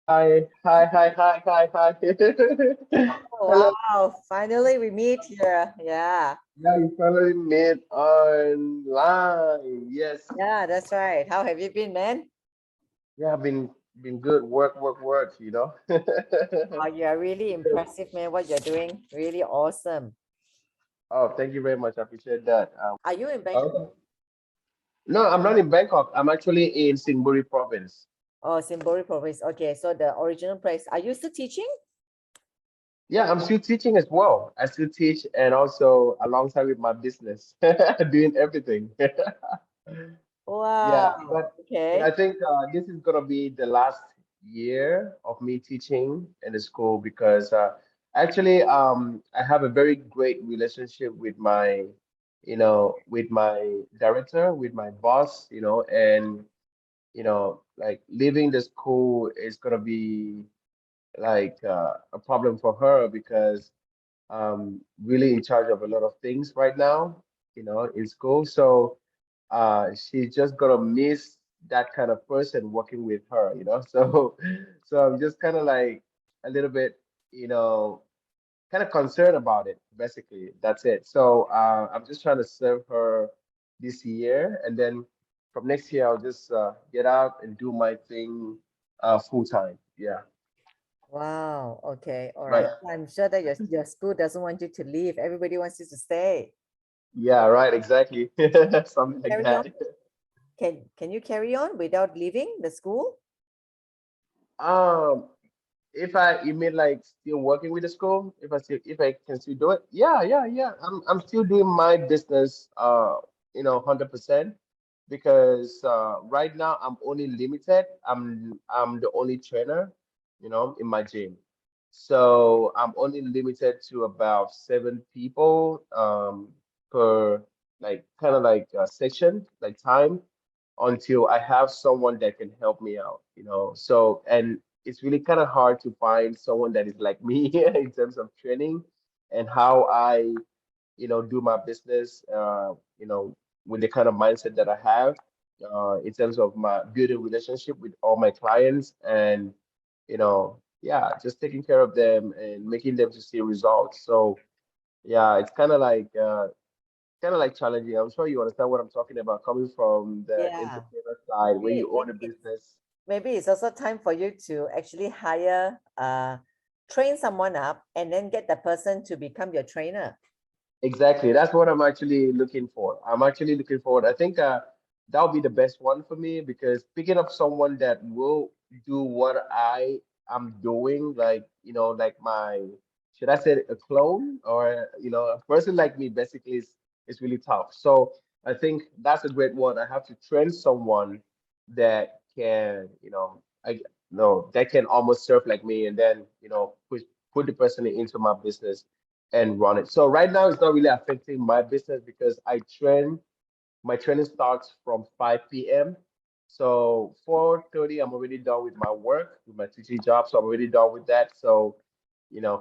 Hi, hi, hi, hi, hi, hi. Oh, Hello. wow, finally we meet here. Yeah, Yeah, we finally met online. Yes. yeah, that's right. How have you been, man? Yeah, been good. Work, work, work, you know. Oh, you're really impressive, man. What you're doing, really awesome. Oh, thank you very much. I appreciate that. Are you in Bangkok? Okay. No, I'm not in Bangkok. I'm actually in Singapore province. Oh, Simbori province. Okay, so the original place. Are you still teaching? Yeah, I'm still teaching as well. I still teach and also alongside with my business, doing everything. Yeah, Wow. but I Okay. think this is gonna be the last year of me teaching in the school because actually I have a very great relationship with my with my director, with my boss, and like leaving the school is gonna be like a problem for her because really in charge of a lot of things right now, in school. So she's just gonna miss that kind of person working with her. So I'm just kind of like a little bit, kind of concerned about it, basically. That's it. So I'm just trying to serve her this year, and then from next year I'll just get out and do my thing full time. Yeah. Wow. Okay. All Right. right. I'm sure that your school doesn't want you to leave. Everybody wants you to stay. Yeah, right, exactly. Something like Carry on. that. Can you carry on without leaving the school? Um, if you mean like still working with the school, if I can still do it, yeah, yeah, yeah. I'm still doing my business 100% because right now I'm only limited. I'm the only trainer, in my gym. So I'm only limited to about 7 people per like kind of like section, like time until I have someone that can help me out. So, and it's really kind of hard to find someone that is like me in terms of training and how I do my business, with the kind of mindset that I have, in terms of my building relationship with all my clients and, yeah, just taking care of them and making them to see results. So, yeah, it's kind of like challenging. I'm sure you understand what I'm talking about, coming from the Yeah. entrepreneur side where you own a Maybe business. it's also time for you to actually hire train someone up and then get the person to become your trainer. Exactly. That's what I'm actually looking for. I'm actually looking forward. I think that'll be the best one for me because picking up someone that will do what I am doing, like should I say a clone or a person like me, basically is really tough. So I think that's a great one. I have to train someone that can, I no, that can almost serve like me, and then put the person into my business and run it. So right now it's not really affecting my business because my training starts from 5 p.m. So 4:30 I'm already done with my work, with my teaching job. So I'm already done with that. So,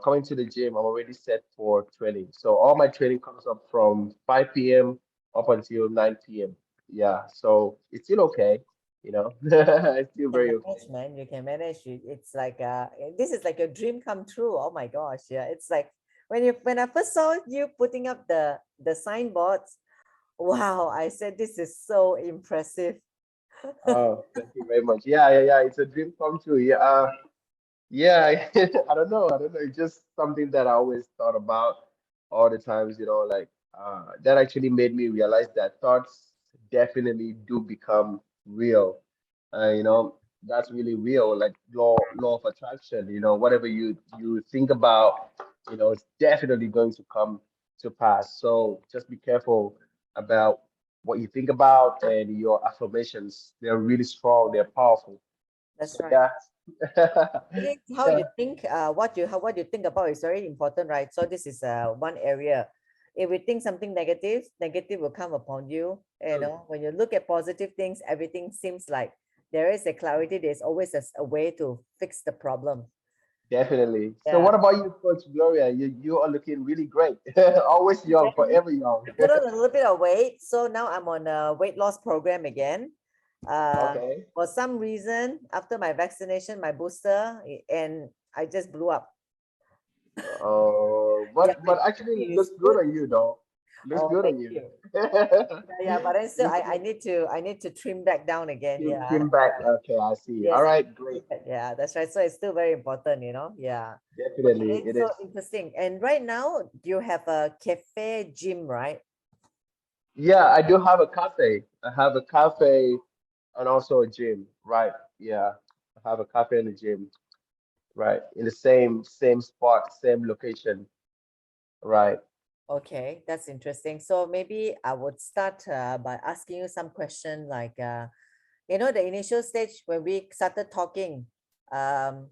coming to the gym, I'm already set for training. So all my training comes up from 5 p.m. up until 9 p.m. Yeah. So it's still okay. It's still You can very manage, okay. man. You can manage. It's like this is like your dream come true. Oh my gosh, yeah. It's like when I first saw you putting up the signboards, wow, I said this is so impressive. Oh, thank you very much. Yeah, yeah, yeah. It's a dream come true. Yeah. Yeah, I don't know. I don't know. It's just something that I always thought about all the times, like that actually made me realize that thoughts definitely do become real. That's really real, like law of attraction, whatever you think about, it's definitely going to come to pass. So just be careful about what you think about and your affirmations. They're really strong, they're powerful. That's So right. yeah. I think how Yeah. you think, what you think about is very important, right? So this is one area. If we think something negative, negative will come upon you. You Mm, know, when you look at positive things, everything seems like there is a clarity. There's always a way to fix the problem. definitely. So Yeah. what about you, Coach Gloria? You are looking really great. Always young, Then forever young. I put on a little bit of weight, so now I'm on a weight loss program again. Uh, Okay. for some reason, after my vaccination, my booster, and I just blew up. Yeah, But my actually body looks is good good. on you though. Looks Oh, good thank on you. you. Yeah, but then still, Looks I good. need to trim back down again. Yeah. Trim back. Okay, I see. All Yes. right, great. Yeah, that's right. So it's still very important, you know. Yeah. Definitely, Okay, it so is. interesting. And right now, you have a cafe gym, right? Yeah, I do have a cafe. I have a cafe and also a gym. Right. Yeah. I have a cafe and a gym. Right. In the same spot, same location. Right. Okay, that's interesting. So maybe I would start by asking you some question like, you know, the initial stage when we started talking, um,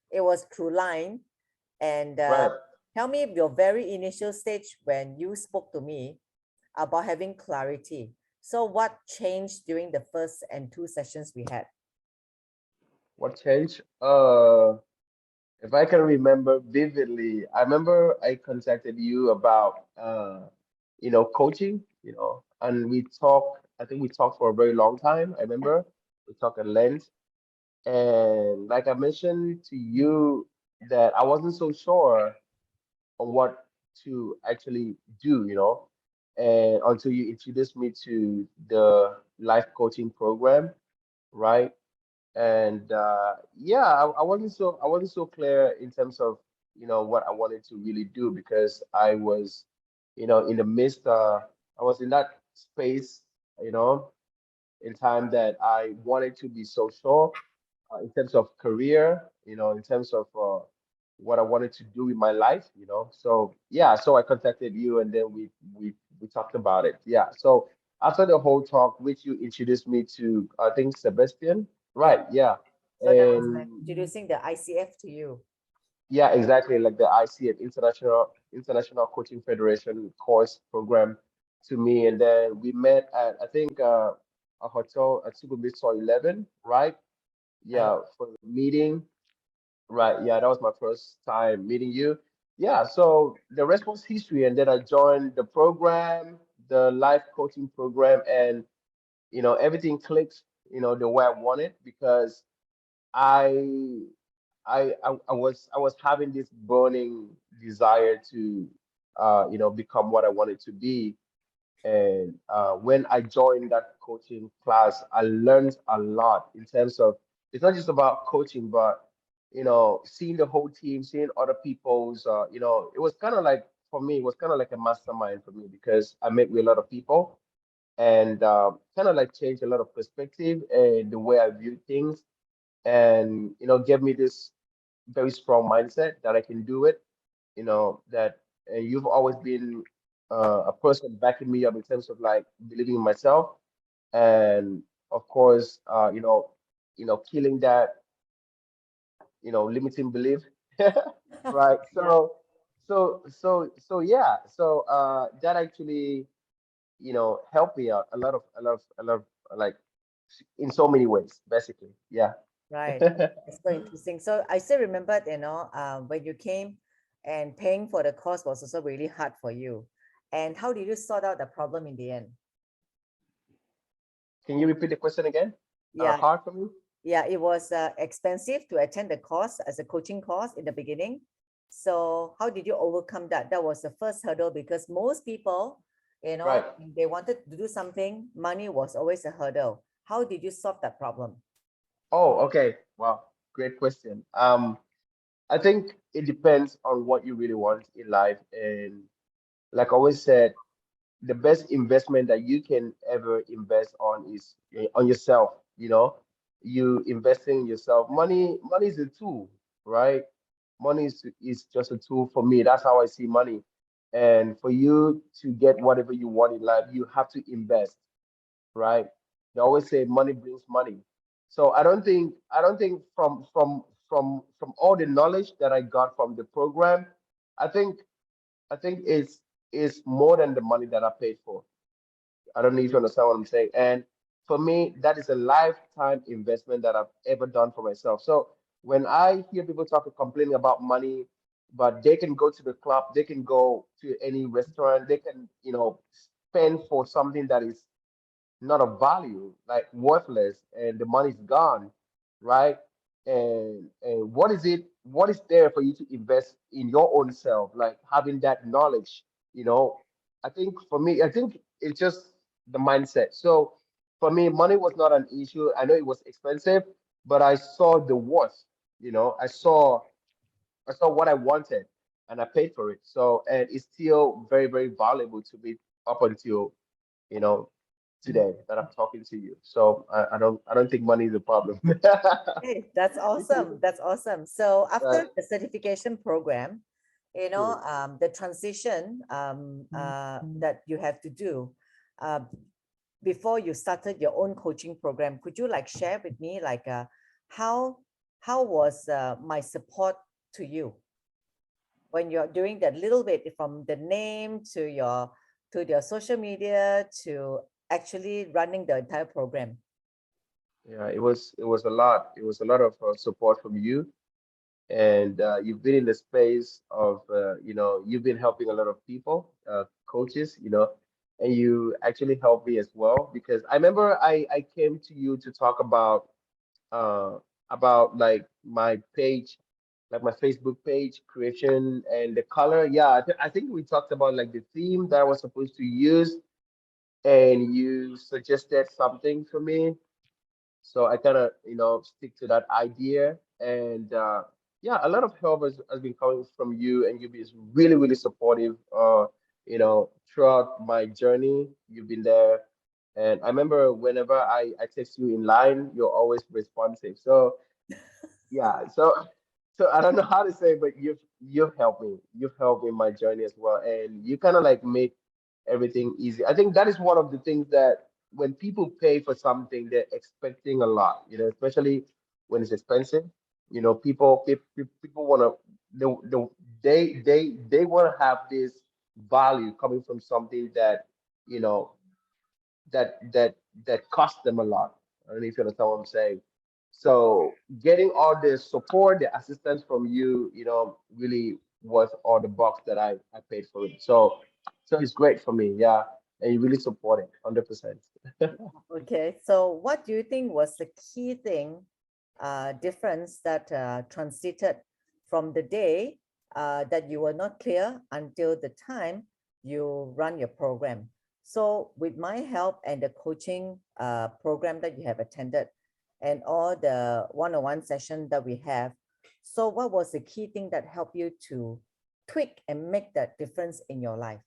it was through line. And Right. tell me your very initial stage when you spoke to me about having clarity. So what changed during the first and two sessions we had? What changed? If I can remember vividly, I remember I contacted you about coaching, and we talked, I think we talked for a very long time. I remember we talked at length. And like I mentioned to you that I wasn't so sure on what to actually do, and until you introduced me to the life coaching program, right? And yeah, I wasn't so clear in terms of what I wanted to really do because I was in the midst I was in that space you know in time that I wanted to be so sure in terms of career, in terms of what I wanted to do with my life. So yeah, so I contacted you and then we talked about it. Yeah. So after the whole talk, which you introduced me to, I think Sebastian, Yeah. right? Yeah. So that was like And introducing the ICF to you. yeah, exactly, like the ICF International Coaching Federation course program to me, and then we met at I think a hotel at Sukhumvit 11, right? Right. Yeah, for the meeting. Right. Yeah, that was my first time meeting you. Yeah, so the rest was history. And then I joined the program, the life coaching program, and everything clicked, the way I wanted because I I was having this burning desire to become what I wanted to be. And when I joined that coaching class, I learned a lot in terms of it's not just about coaching, but seeing the whole team, seeing other people's. It was kind of like for me, it was kind of like a mastermind for me because I met with a lot of people and kind of like changed a lot of perspective and the way I view things, and gave me this very strong mindset that I can do it. That you've always been a person backing me up in terms of like believing in myself, and of course, killing that, limiting belief, right? Yeah. So yeah, so that actually, helped me out a lot of, like in so many ways, basically. Yeah. Right. It's so interesting. So I still remembered, when you came and paying for the course was also really hard for you. And how did you sort out the problem in the end? Can you repeat the question again? Yeah, Hard for me? yeah, it was expensive to attend the course as a coaching course in the beginning. So how did you overcome that? That was the first hurdle because most people, Right. when they wanted to do something, money was always a hurdle. How did you solve that problem? Oh, okay. Wow, great question. I think it depends on what you really want in life. And like I always said, the best investment that you can ever invest on is on yourself. You investing in yourself. Money is a tool, right? Money is just a tool for me. That's how I see money. And for you to get whatever you want in life, you have to invest, right? They always say money brings money. So I don't think from all the knowledge that I got from the program, I think it's more than the money that I paid for. I don't know if you understand what I'm saying. And for me, that is a lifetime investment that I've ever done for myself. So when I hear people talk complaining about money, but they can go to the club, they can go to any restaurant, they can, spend for something that is not of value, like worthless, and the money's gone, right? And what is it? What is there for you to invest in your own self? Like having that knowledge, you know. I think for me, I think it's just the mindset. So for me, money was not an issue. I know it was expensive, but I saw the worth. I saw what I wanted, and I paid for it. So, and it's still very, very valuable to me up until you know today that I'm talking to you. So I don't think money is a problem. Hey, that's awesome. That's awesome. So Right. after the certification program, Hmm. the transition that you have to do uh, before you started your own coaching program, could you like share with me like how how was my support to you when you're doing that little bit from the name to your social media to actually running the entire program? Yeah, it was a lot. It was a lot of support from you, and you've been in the space of you've been helping a lot of people, coaches, and you actually helped me as well because I remember I came to you to talk uh about like my page, like my Facebook page creation and the color. Yeah, I think we talked about like the theme that I was supposed to use, and you suggested something for me, so I kind of, stick to that idea. And yeah, a lot of help has been coming from you, and you've been really, really supportive, throughout my journey. You've been there. And I remember whenever I text you in line, you're always responsive. So yeah, so I don't know how to say, but you've helped me. You've helped me in my journey as well, and you kind of like make everything easy. I think that is one of the things that when people pay for something, they're expecting a lot. Especially when it's expensive. People want to they want to have this value coming from something that you know that cost them a lot. I don't know if you understand what I'm saying. So getting all the support, the assistance from you, really worth all the bucks that I paid for it. So it's great for me, yeah. And you really support it, 100%. Okay, so what do you think was the key thing, difference that transited from the day that you were not clear until the time you run your program? So with my help and the coaching program that you have attended and all the one-on-one session that we have, so what was the key thing that helped you to tweak and make that difference in your life?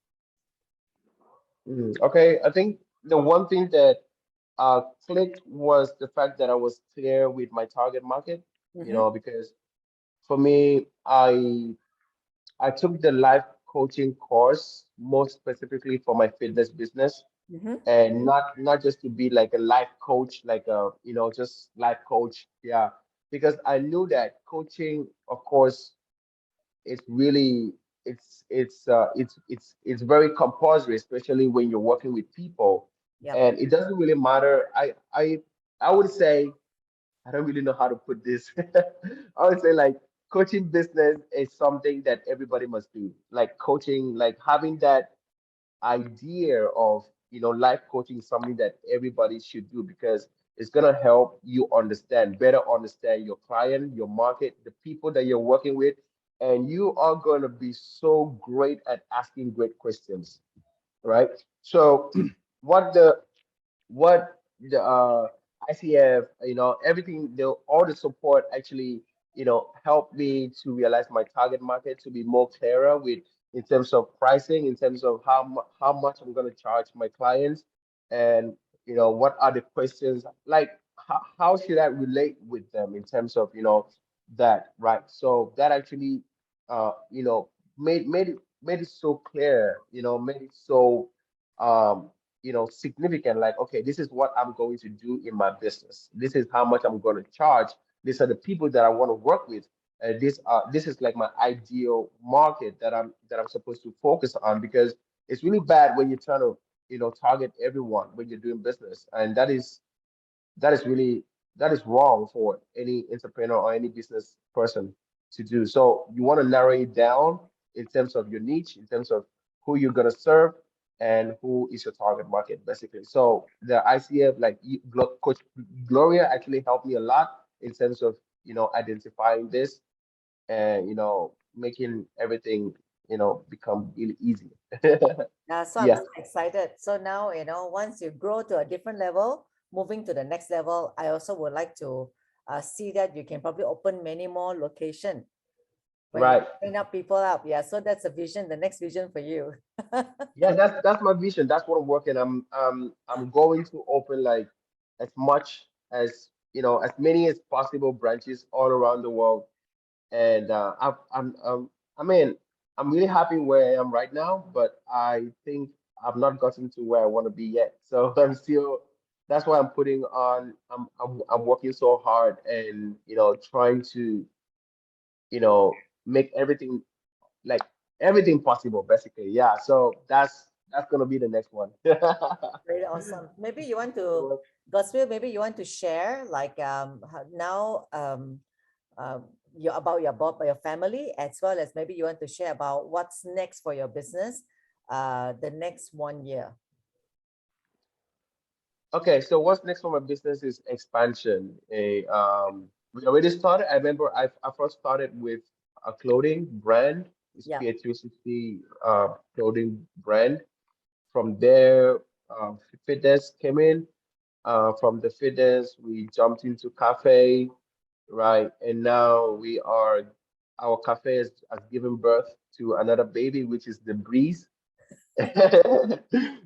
Okay, I think the one thing that clicked was the fact that I was clear with my target market, Mm-hmm, because for me, I took the life coaching course more specifically for my fitness business, mm-hmm, and not just to be like a life coach, like a just life coach. Yeah, because I knew that coaching, of course, it's really it's very compulsory, especially when you're working with people, yep. and it doesn't really matter. I would say I don't really know how to put this. I would say like coaching business is something that everybody must do. Like coaching, like having that idea of life coaching is something that everybody should do because it's gonna help you better understand your client, your market, the people that you're working with, and you are gonna be so great at asking great questions, right? So what the what the ICF, everything, all the support actually, helped me to realize my target market to be more clearer with in terms of pricing, in terms of how much I'm going to charge my clients, and what are the questions like, how should I relate with them in terms of that, right? So that actually, made it so clear, made it so um significant, like, okay, this is what I'm going to do in my business, this is how much I'm going to charge, these are the people that I want to work with, and this is like my ideal market that I'm supposed to focus on, because it's really bad when you're trying to target everyone when you're doing business, and that is wrong for any entrepreneur or any business person to do. So you want to narrow it down in terms of your niche, in terms of who you're going to serve, and who is your target market, basically. So the ICF, like Coach Gloria, actually helped me a lot in terms of identifying this and making everything become really easy. Yeah, so I'm Yeah, so excited. So now, once you grow to a different level, moving to the next level, I also would like to see that you can probably open many more location when you right. train up people up. Yeah, so that's a vision, the next vision for you. Yeah, that's my vision. That's what I'm working. I'm going to open like as much as as many as possible branches all around the world. And I mean, I'm really happy where I am right now, but I think I've not gotten to where I want to be yet. So I'm still. That's why I'm putting on. I'm working so hard and trying to you know make everything like everything possible, basically. Yeah. So that's gonna be the next one. Very awesome. Maybe you want to, Godswill, maybe you want to share like now you about your family, as well as maybe you want to share about what's next for your business the next 1 year. Okay, so what's next for my business is expansion. We already started. I remember I first started with a clothing brand. It's Yeah. PA360 clothing brand. From there, fitness came in. From the fitness, we jumped into cafe, right? And now our cafe has given birth to another baby, which is the Breeze.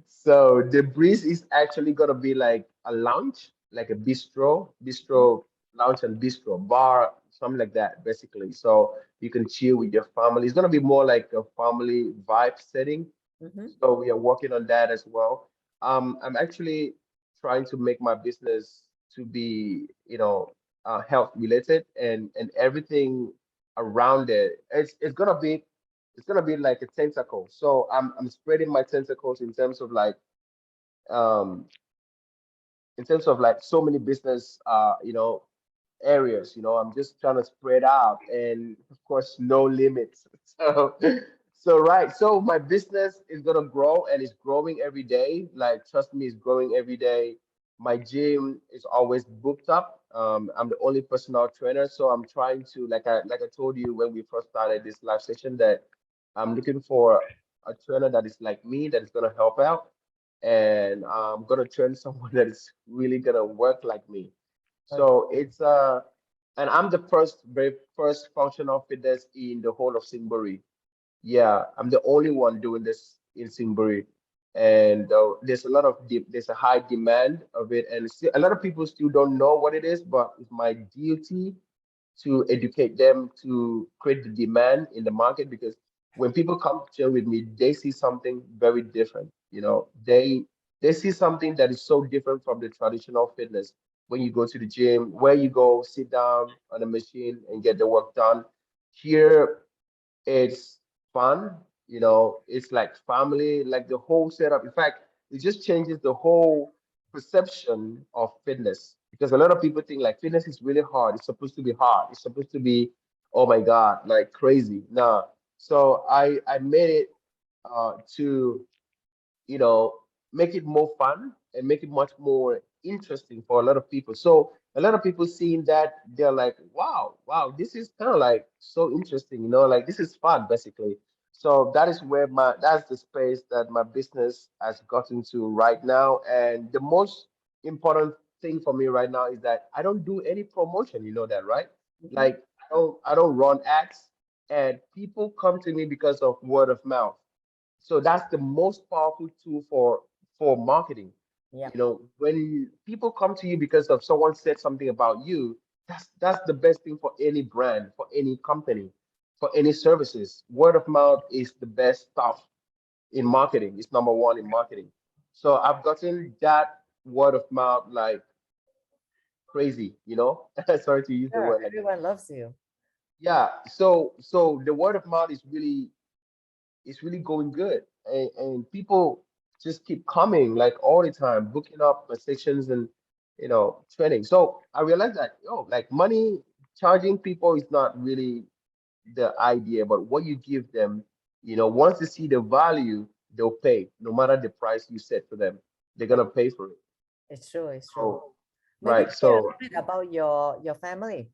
So the breeze is actually gonna be like a lounge, like a Mm-hmm. bistro lounge and bistro bar, something like that, basically. So you can chill with your family. It's gonna be more like a family vibe setting. Mm-hmm. So we are working on that as well. I'm actually trying to make my business to be, health related and everything around it. It's gonna be like a tentacle. So I'm spreading my tentacles um in terms of like so many business areas. I'm just trying to spread out and of course no limits. So right. So my business is gonna grow and it's growing every day. Like trust me, it's growing every day. My gym is always booked up. I'm the only personal trainer, so I'm trying to like I told you when we first started this live session that I'm looking for a trainer that is like me that is gonna help out, and I'm gonna train someone that is really gonna work like me. So Okay. and I'm the very first functional fitness in the whole of Singbury. Yeah, I'm the only one doing this in Singbury, and there's a high demand of it, and still, a lot of people still don't know what it is, but it's my duty to educate them to create the demand in the market because when people come to gym with me, they see something very different. They see something that is so different from the traditional fitness. When you go to the gym, where you go sit down on a machine and get the work done. Here it's fun, it's like family, like the whole setup. In fact, it just changes the whole perception of fitness because a lot of people think like fitness is really hard. It's supposed to be hard. It's supposed to be, oh my God, like crazy. Nah. So I made it to you know, make it more fun and make it much more interesting for a lot of people. So a lot of people seeing that they're like, wow, wow, this is kind of like so interesting, like this is fun basically. So that's the space that my business has gotten to right now. And the most important thing for me right now is that I don't do any promotion, you know that, right? Mm-hmm. Like I don't run ads and people come to me because of word of mouth. So that's the most powerful tool for marketing. Yep. When people come to you because of someone said something about you, that's the best thing for any brand, for any company, for any services. Word of mouth is the best stuff in marketing. It's number one in marketing. So I've gotten that word of mouth like crazy. Sorry to use the Sure. word like that. Everyone loves you. Yeah. So the word of mouth is really it's really going good. And people just keep coming like all the time, booking up sessions and training. So I realized that like money charging people is not really the idea, but what you give them, once they see the value, they'll pay no matter the price you set for them. They're gonna pay for it. It's true. It's true. So Maybe right. share a So little bit about your family.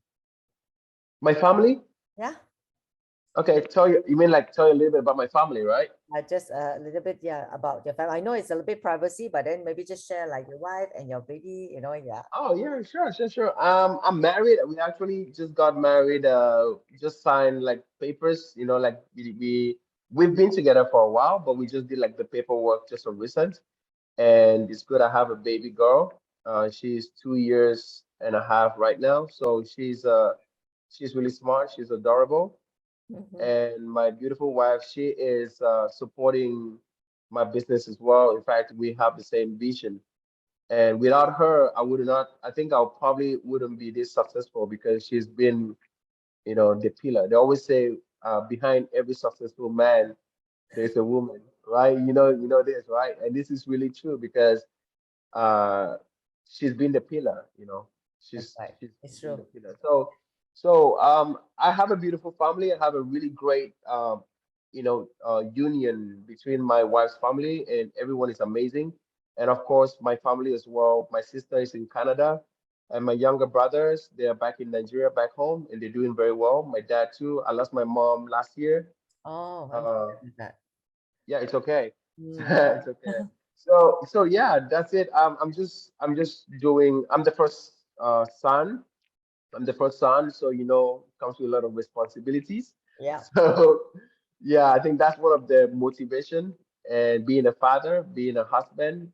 my family. Yeah. Okay, tell you. You mean like tell you a little bit about my family, right? Just a little bit, yeah, about your family. I know it's a little bit privacy, but then maybe just share like your wife and your baby, yeah. Oh yeah, sure, sure, sure. I'm married. We actually just got married. Just signed like papers. Like we've been together for a while, but we just did like the paperwork just of recent. And it's good. I have a baby girl. She's 2 years and a half right now. So she's really smart. She's adorable. Mm-hmm. And my beautiful wife, she is supporting my business as well. In fact, we have the same vision. And without her, I would not, I think I probably wouldn't be this successful because she's been, the pillar. They always say behind every successful man, there's a woman, right? You know this, right? And this is really true because uh, she's been the pillar, That's she's right. she's It's been the true. pillar. So I have a beautiful family. I have a really great union between my wife's family, and everyone is amazing. And of course, my family as well. My sister is in Canada, and my younger brothers, they are back in Nigeria, back home, and they're doing very well. My dad too. I lost my mom last year. Oh, I'm Uh, sorry about that. yeah, it's okay. Mm. It's okay. So yeah, that's it. I'm just doing. I'm the first son. I'm the first son, so comes with a lot of responsibilities. Yeah. So yeah, I think that's one of the motivation, and being a father, being a husband.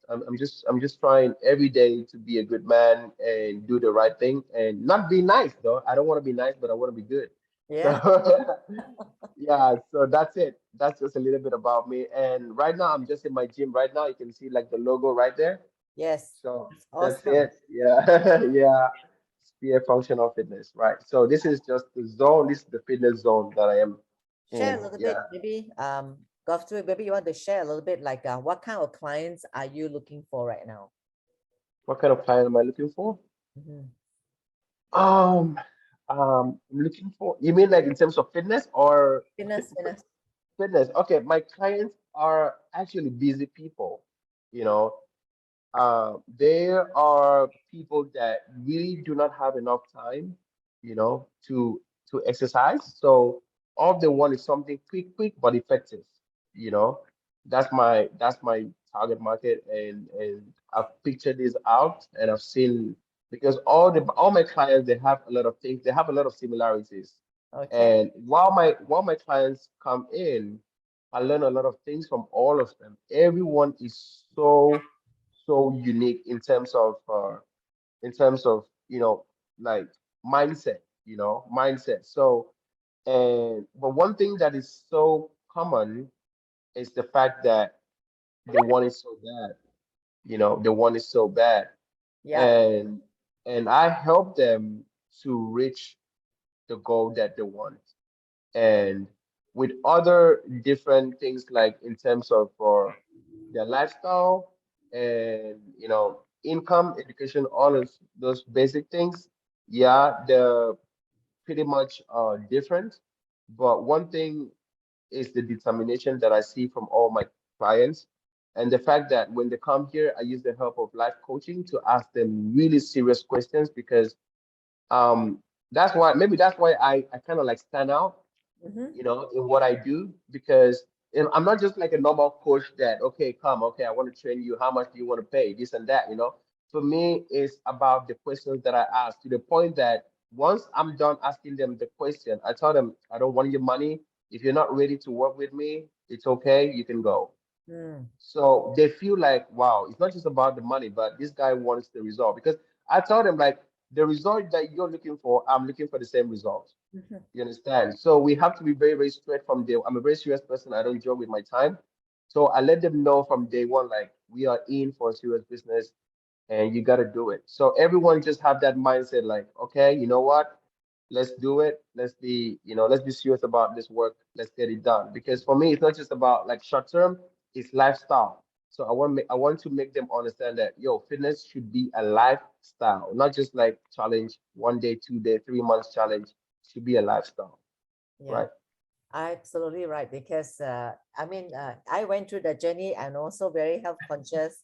I'm just trying every day to be a good man and do the right thing and not be nice though. I don't want to be nice, but I want to be good. So Yeah. yeah, so that's it. That's just a little bit about me. And right now, I'm just in my gym. Right now, you can see like the logo right there. Yes. So That's that's awesome. it. Yeah, yeah. Spear functional fitness, right? So this is just the zone. This is the fitness zone that I am Share in. a little Yeah. bit, maybe go through, maybe you want to share a little bit like what kind of clients are you looking for right now? What kind of client am I looking for? Mm-hmm. Um, I'm looking for. You mean like in terms of fitness or Fitness, fitness. fitness? Okay, my clients are actually busy people. You know, there are people that really do not have enough time, to exercise. So all they want is something quick, quick but effective. You know, that's my target market, and I've pictured this out, and I've seen because all my clients, they have a lot of things. They have a lot of similarities, Okay. and while my clients come in, I learn a lot of things from all of them. Everyone is so unique in terms of like mindset. So, and but one thing that is so common is the fact that they want it so bad. They want it so bad, Yeah. and I help them to reach the goal that they want. And with other different things, like in terms of for their lifestyle and income, education, all of those basic things, yeah, they're pretty much different. But one thing is the determination that I see from all my clients, and the fact that when they come here, I use the help of life coaching to ask them really serious questions, because um that's why I kind of like stand out, Mm-hmm. in what I do, because I'm not just like a normal coach that, okay, come, okay, I want to train you. How much do you want to pay? This and that. For me, it's about the questions that I ask, to the point that once I'm done asking them the question, I tell them, I don't want your money. If you're not ready to work with me, it's okay. You can go. Mm. So they feel like, wow, it's not just about the money, but this guy wants the result. Because I told them, like, the result that you're looking for, I'm looking for the same result. Mm-hmm. You understand? So we have to be very, very straight from day. I'm a very serious person. I don't joke with my time. So I let them know from day one, like, we are in for a serious business, and you got to do it. So everyone just have that mindset, like, okay, you know what? Let's do it. Let's be serious about this work. Let's get it done. Because for me, it's not just about like short term, it's lifestyle. So I want to make them understand that, fitness should be a lifestyle, not just like challenge 1 day, 2 day, 3 months challenge. It should be a lifestyle, Yeah. right? Absolutely right. Because I mean, I went through the journey and also very health conscious,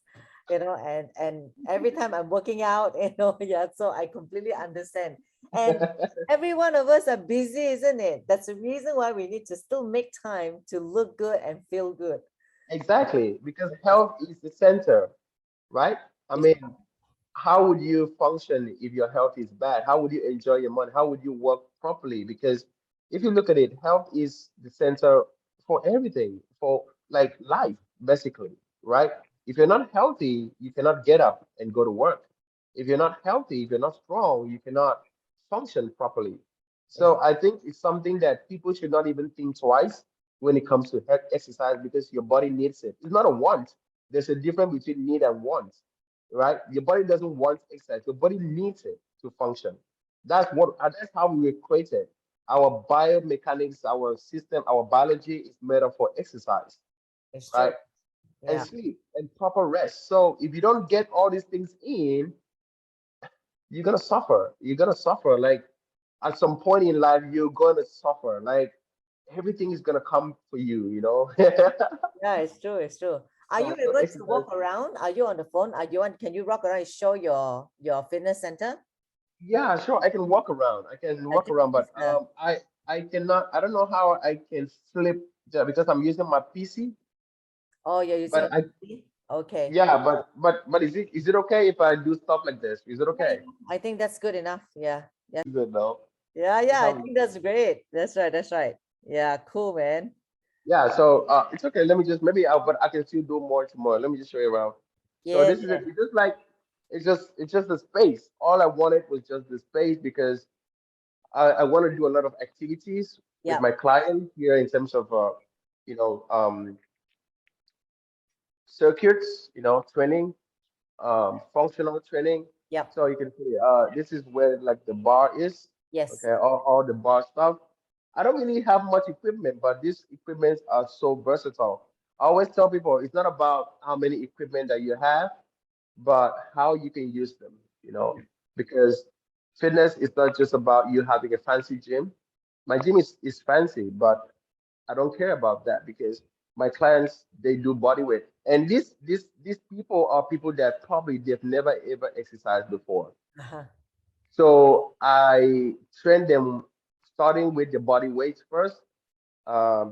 and every time I'm working out, yeah. So I completely understand. And every one of us are busy, isn't it? That's the reason why we need to still make time to look good and feel good. Exactly, because health is the center, right? I It's, mean, how would you function if your health is bad? How would you enjoy your money? How would you work properly? Because if you look at it, health is the center for everything, for like life, basically, right? If you're not healthy, you cannot get up and go to work. If you're not healthy, if you're not strong, you cannot function properly. it's So I think it's something that people should not even think twice when it comes to exercise because your body needs it. It's not a want. There's a difference between need and want, right? Your body doesn't want exercise. Your body needs it to function. That's how we were created. Our biomechanics, our system, our biology is made up for exercise, it's true. right? And Yeah. sleep and proper rest. So if you don't get all these things in, you're gonna suffer. You're gonna suffer. Like at some point in life, you're gonna suffer. Like everything is gonna come for you, you know. Yeah, it's true. It's true. Are you So able to exercise. walk around? Are you on the phone? Are you on? Can you walk around and show your fitness center? Yeah, sure. I can walk around. I can I walk just, around, but just I cannot. I don't know how I can flip because I'm using my PC. oh, you're using a But I PC? Okay. yeah, but is it okay if I do stuff like this? Is it Yeah, okay? yeah. I think that's good enough. Yeah. Yeah. Good though. Yeah. That's Yeah. I how. think that's great. That's right. That's right. Yeah. Cool, man. Yeah. So it's okay. Let me just maybe but I can still do more tomorrow. Let me just show you around. So Yeah. this is Yeah. it. It's just like it's just the space. All I wanted was just the space because I want to do a lot of activities with Yeah. my client here in terms of you know circuits, training, functional training. Yep. So you can see this is where like the bar is, Yes. okay, all the bar stuff. I don't really have much equipment, but these equipments are so versatile. I always tell people it's not about how many equipment that you have, but how you can use them, because fitness is not just about you having a fancy gym. My gym is fancy, but I don't care about that because my clients they do body weight, and these people are people that probably they've never ever exercised before. Uh-huh. So I train them starting with the body weight first,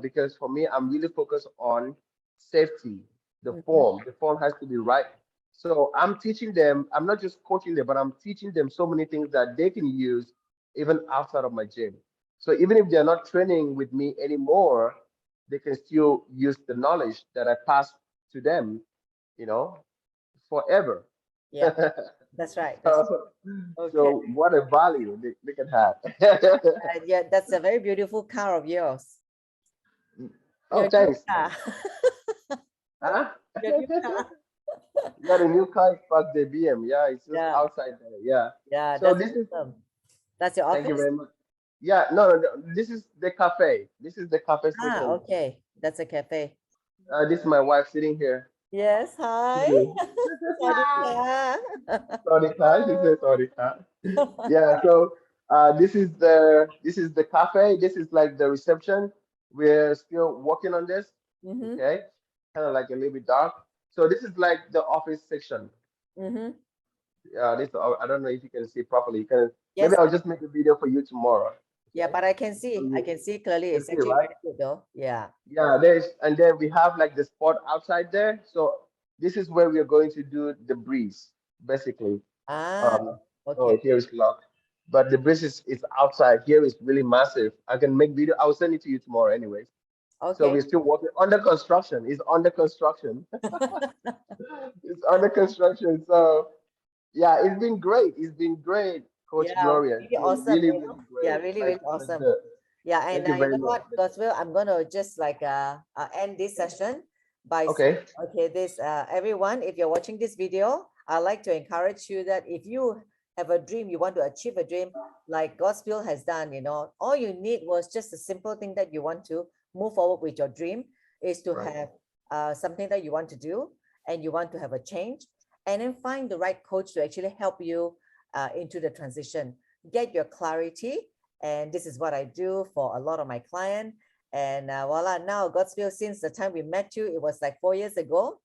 because for me I'm really focused on safety. The Mhm. form, the form has to be right. So I'm teaching them. I'm not just coaching them, but I'm teaching them so many things that they can use even outside of my gym. So even if they're not training with me anymore, they can still use the knowledge that I passed to them, you know, forever. Yep. That's right. That's so, okay. so what a value they can have. Yeah, that's a very beautiful car of yours. Oh, Your new thanks. car. Huh? Your new car. Yeah, the new car is parked the BM. Yeah, it's just Yeah. outside there. Yeah. Yeah. So That's this is awesome. That's your thank you office? very much. Yeah, no, no, no, this is the cafe. This is the cafe Ah, station. okay. That's a cafe. This is my wife sitting here. Yes. Hi. Mhm. Sorry. Yeah. Sorry, car. She says sorry, car. Yeah. So this is the cafe. This is like the reception. We're still working on this. Mm-hmm. Okay. Kind of like a little bit dark. So this is like the office section. Mm-hmm. This I don't know if you can see properly. You can maybe Yes. I'll just make a video for you tomorrow. Yeah, Okay. but I can So see. I you can see clearly. can It's see, actually right? very good though. Yeah. Yeah, and then we have like the spot outside there. So this is where we are going to do the breeze, basically. Ah, Um, okay. oh, here is locked, but the breeze is outside. Here is really massive. I can make video. I'll send it to you tomorrow, anyways. So Okay. we're still working under construction. It's under construction. It's under construction. So yeah, it's been great. It's been great, Coach Yeah, Gloria. It's really been awesome, really, you really know. Yeah, great. really, Like really awesome. legit. Yeah, and Thank you you very know much. what, Godswill, I'm gonna just like end this session by saying, Okay. okay, this everyone, if you're watching this video, I'd like to encourage you that if you have a dream, you want to achieve a dream, like Godswill has done, all you need was just a simple thing that you want to move forward with your dream is to Right. have something that you want to do and you want to have a change, and then find the right coach to actually help you into the transition, get your clarity. And this is what I do for a lot of my clients. And voila, now Godswill, since the time we met you, it was like 4 years ago.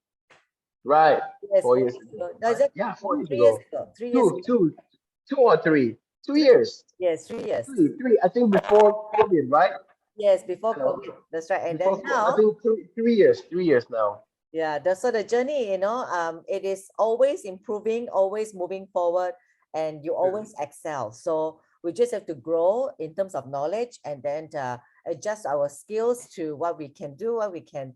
Right. Yes, 4 four years years ago. ago. No, is Right? it Yeah, no, 4 years 3 years ago. ago? 3 years Two, ago. two, 2 or 3. 2 3 years. Yes, 3 years. Three. I think before COVID, right? Yes, before Hello. COVID. That's right. And Before then I now, think 3 years. 3 years now. yeah, so the journey, it is always improving, always moving forward, and you always excel. So we just have to grow in terms of knowledge, and then adjust our skills to what we can do, what we can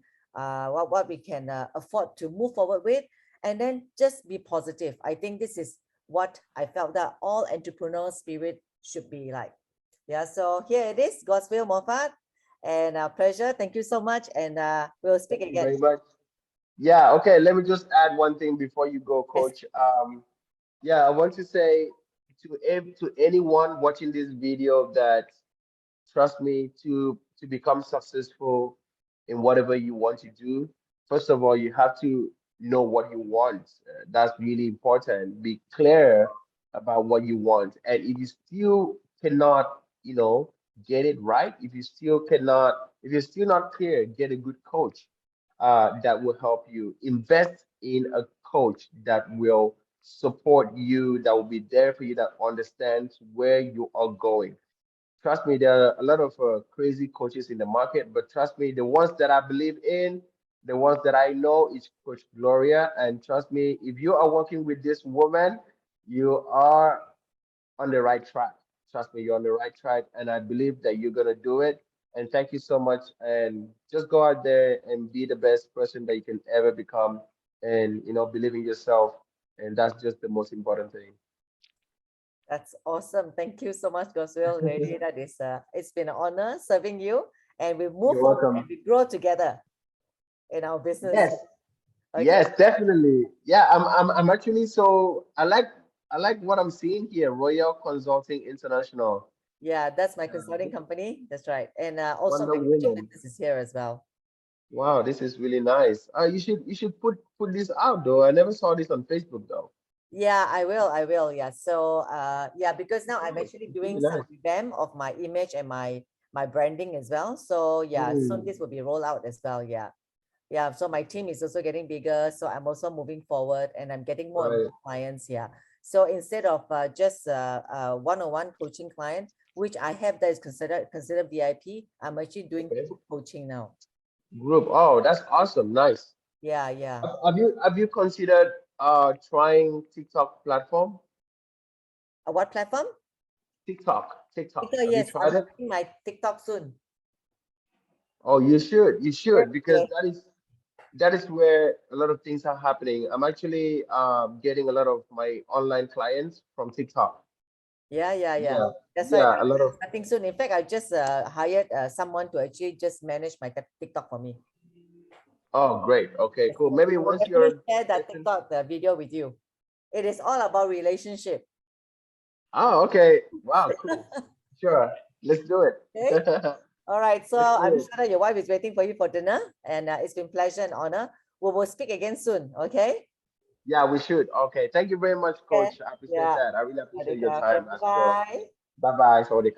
afford to move forward with, and then just be positive. I think this is what I felt that all entrepreneurial spirit should be like. Yeah. So here it is, Godswill Moffat, and pleasure. Thank you so much, and we'll speak Thank you again. very much. Yeah, okay. Let me just add one thing before you go, Yes. Coach. Yeah, I want to say to anyone watching this video that trust me, to become successful in whatever you want to do, first of all, you have to know what you want. That's really important. Be clear about what you want. And if you still cannot, get it right, if you're still not clear, get a good coach that will help you. Invest in a coach that will support you, that will be there for you, that understands where you are going. Trust me, there are a lot of crazy coaches in the market, but trust me, the ones that I believe in, the ones that I know is Coach Gloria. And trust me, if you are working with this woman, you are on the right track. Trust me, you're on the right track, and I believe that you're gonna do it. And thank you so much. And just go out there and be the best person that you can ever become, and believe in yourself. And that's just the most important thing. That's awesome. Thank you so much, Goswell. Really, that is it's been an honor serving you, and we move You're forward and welcome. we grow together in our business. Yes. Okay. Yes, definitely. Yeah, I'm actually so I like what I'm seeing here. Royal Consulting International. Yeah, that's my consulting Uh, company. That's right. And also Wonder my coaching Woman. business is here as well. Wow, this is really nice. You should put this out though. I never saw this on Facebook though. Yeah, I will. I will. Yeah. So yeah, because now I'm Oh, actually it's doing really some nice. revamp of my image and my branding as well. So yeah, soon Mm, this will be rolled out as well. Yeah. Yeah, so my team is also getting bigger, so I'm also moving forward and I'm getting more and right. more clients. Yeah, so instead of just one-on-one coaching client, which I have that is considered VIP, I'm actually doing Okay. group coaching now. Group. Oh, that's awesome. Nice. Yeah, yeah. Have you considered trying TikTok platform? What platform? TikTok. TikTok. TikTok, Have you yes, I'm tried it? starting my TikTok soon. Oh, you should. You Yes, should because yes. that is where a lot of things are happening. I'm actually getting a lot of my online clients from TikTok. Yeah, yeah, yeah. Yeah, That's right. yeah, a lot of. Starting soon. In fact, I just hired someone to actually just manage my TikTok for me. Oh, great. Okay, Yes, cool. yes. Maybe I will once definitely you're share that getting. TikTok video with you. It is all about relationship. Oh, okay. Wow, cool. Sure. Let's do it. Okay. All right. So Let's I'm do it. sure that your wife is waiting for you for dinner, and it's been pleasure and honor. We will speak again soon. Okay. Yeah, we should. Okay. Thank you very much, Okay. Coach. I appreciate Yeah. that. I really appreciate your Okay. time Bye as well. bye. Bye bye. Sawadee